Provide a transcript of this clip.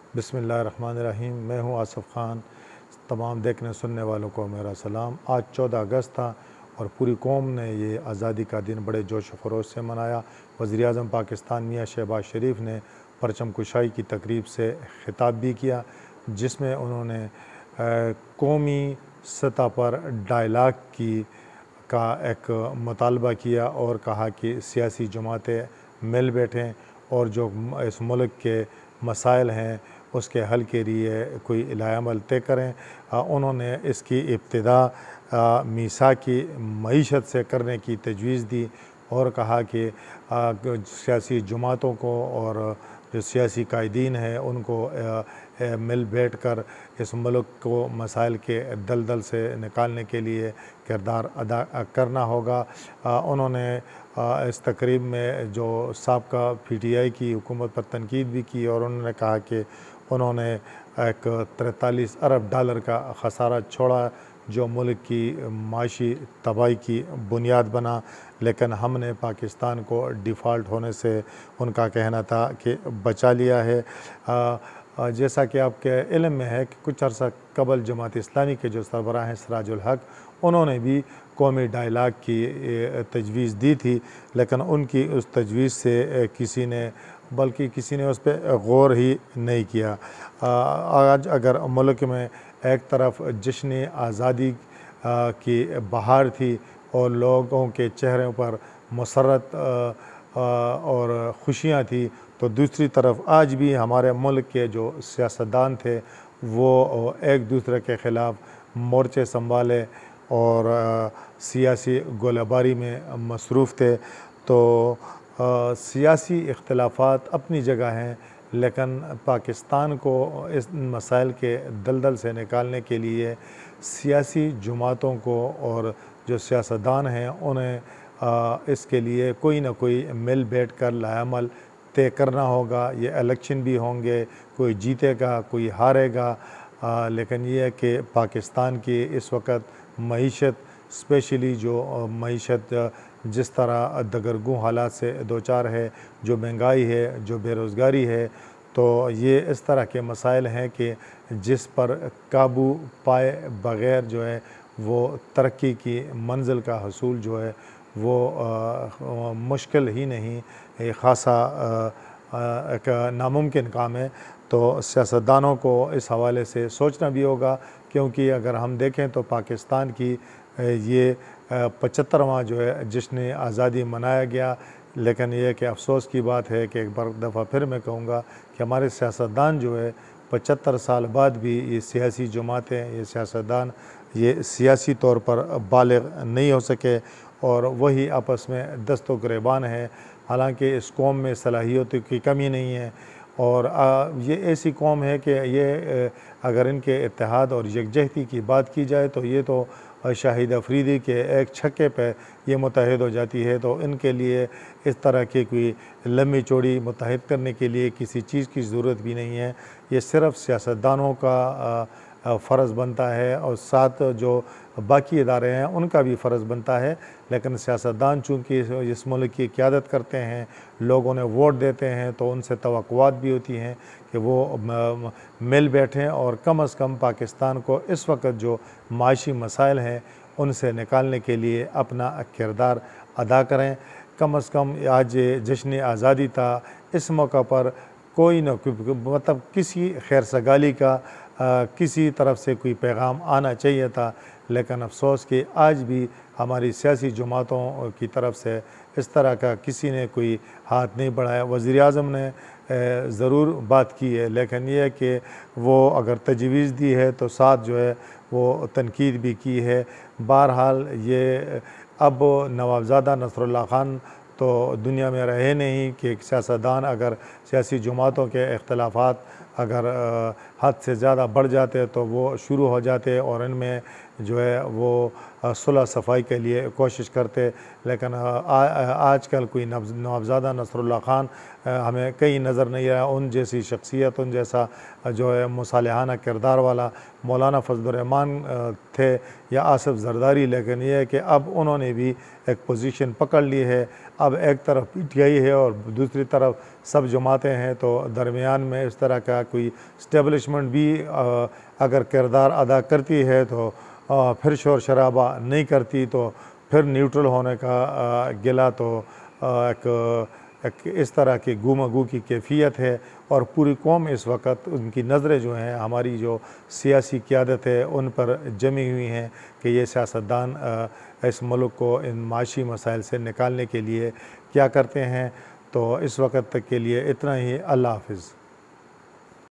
बिस्मिल्लाहिर्रहमानिर्रहीम। मैं हूं आसिफ़ ख़ान। तमाम देखने सुनने वालों को मेरा सलाम। आज 14 अगस्त था और पूरी कौम ने ये आज़ादी का दिन बड़े जोश व ख़रोश से मनाया। वज़ीर-ए-आज़म पाकिस्तान मियां शहबाज शरीफ ने परचम कुशाई की तकरीब से ख़िताब भी किया, जिसमें उन्होंने कौमी सतह पर डायलाग का एक मुतालबा किया और कहा कि सियासी जमातें मिल बैठें और जो इस मुल्क के मसाइल हैं उसके हल के लिए कोई इलाही-अमल तय करें। उन्होंने इसकी इब्तिदा मीसाकी मईशत से करने की तजवीज़ दी और कहा कि सियासी जमातों को और जो सियासी कायदीन हैं उनको मिल बैठ कर इस मुल्क को मसाइल के दलदल से निकालने के लिए किरदार अदा करना होगा। उन्होंने इस तकरीब में जो साबका PTI की हुकूमत पर तनकीद भी की और उन्होंने कहा कि उन्होंने एक 43 अरब डॉलर का खसारा छोड़ा जो मुल्क की माशी तबाही की बुनियाद बना, लेकिन हमने पाकिस्तान को डिफ़ॉल्ट होने से उनका कहना था कि बचा लिया है। जैसा कि आपके इल्म में है कि कुछ अर्सा कबल जमात इस्लामी के जो सरबराह हैं सिराजुल हक, उन्होंने भी कौमी डायलाग की तजवीज़ दी थी, लेकिन उनकी उस तजवीज़ से किसी ने उस पर गौर ही नहीं किया। आज अगर मुल्क में एक तरफ जश्न आज़ादी की बहार थी और लोगों के चेहरों पर मसरत और खुशियाँ थी, तो दूसरी तरफ आज भी हमारे मुल्क के जो सियासतदान थे वो एक दूसरे के ख़िलाफ़ मोर्चे संभाले और सियासी गोलाबारी में मसरूफ़ थे। तो सियासी इख्तिलाफ़ात अपनी जगह हैं, लेकिन पाकिस्तान को इस मसाइल के दलदल से निकालने के लिए सियासी जमातों को और जो सियासतदान हैं उन्हें इसके लिए कोई ना कोई मिल बैठ कर लाएअमल तय करना होगा। ये इलेक्शन भी होंगे, कोई जीतेगा कोई हारेगा, लेकिन ये है कि पाकिस्तान की इस वक्त मईशत, स्पेशली जो मईशत जिस तरह दगरगू हालात से दो चार है, जो महंगाई है, जो बेरोज़गारी है, तो ये इस तरह के मसाइल हैं कि जिस पर काबू पाए बग़ैर जो है वो तरक्की की मंजिल का हसूल जो है वो मुश्किल ही नहीं, एक ख़ासा एक नामुमकिन काम है। तो सियासतदानों को इस हवाले से सोचना भी होगा, क्योंकि अगर हम देखें तो पाकिस्तान की ये 75वां जो है जश्न आज़ादी मनाया गया, लेकिन यह कि अफ़सोस की बात है कि एक बार दफ़ा फिर मैं कहूँगा कि हमारे सियासतदान जो है 75 साल बाद भी ये सियासी जमातें, ये सियासतदान ये सियासी तौर पर बालिग नहीं हो सके और वही आपस में दस्तो गिरेबान है। हालांकि इस कौम में सलाहियतों की कमी नहीं है और ये ऐसी कौम है कि ये अगर इनके इत्तेहाद और यकजहती की बात की जाए तो ये तो शाहिद अफरीदी के एक छक्के पे ये मुत्तहिद हो जाती है। तो इनके लिए इस तरह की कोई लम्बी चौड़ी मुत्तहिद करने के लिए किसी चीज़ की ज़रूरत भी नहीं है। ये सिर्फ़ सियासतदानों का फ़र्ज़ बनता है और साथ जो बाकी इदारे हैं उनका भी फ़र्ज़ बनता है। लेकिन सियासतदान चूँकि इस मुल्क की क़यादत करते हैं, लोग उन्हें वोट देते हैं, तो उनसे तवक्कुआत भी होती हैं कि वो मिल बैठें और कम अज़ कम पाकिस्तान को इस वक्त जो माशी मसाइल हैं उनसे निकालने के लिए अपना किरदार अदा करें। कम अज़ कम आज जश्न आज़ादी था, इस मौका पर कोई न कोई मतलब किसी खैर सगाली का किसी तरफ से कोई पैगाम आना चाहिए था, लेकिन अफसोस कि आज भी हमारी सियासी जमातों की तरफ से इस तरह का किसी ने कोई हाथ नहीं बढ़ाया। वज़ीर-ए-आज़म ने ज़रूर बात की है, लेकिन यह है कि वो अगर तजवीज़ दी है तो साथ जो है वो तनकीद भी की है। बहरहाल ये अब नवाबज़ादा नसरुल्लाह ख़ान तो दुनिया में रहे नहीं कि एक सियासतदान अगर सियासी जमातों के इख्तिलाफ़ात अगर हद से ज़्यादा बढ़ जाते तो वो शुरू हो जाते और इनमें जो है वो सुलह सफ़ाई के लिए कोशिश करते। लेकिन आजकल कोई नवाबज़ादा नसरुल्लाह ख़ान हमें कहीं नज़र नहीं आया। उन जैसी शख्सियत, उन जैसा जो है मुसालिहाना किरदार वाला मौलाना फजलुर रहमान थे या आसिफ ज़रदारी, लेकिन यह है कि अब उन्होंने भी एक पोजीशन पकड़ ली है। अब एक तरफ PTI है और दूसरी तरफ सब जमातें हैं, तो दरमियान में इस तरह का कोई इस्टेब्लिशमेंट भी अगर किरदार अदा करती है तो फिर शोर शराबा नहीं करती, तो फिर न्यूट्रल होने का गिला तो एक इस तरह की गुमगू की कैफियत है। और पूरी कौम इस वक्त उनकी नज़रें जो हैं हमारी जो सियासी क़यादत है उन पर जमी हुई हैं कि ये सियासतदान इस मुल्क को इन माशी मसाइल से निकालने के लिए क्या करते हैं। तो इस वक्त तक के लिए इतना ही। अल्लाह हाफ़िज़।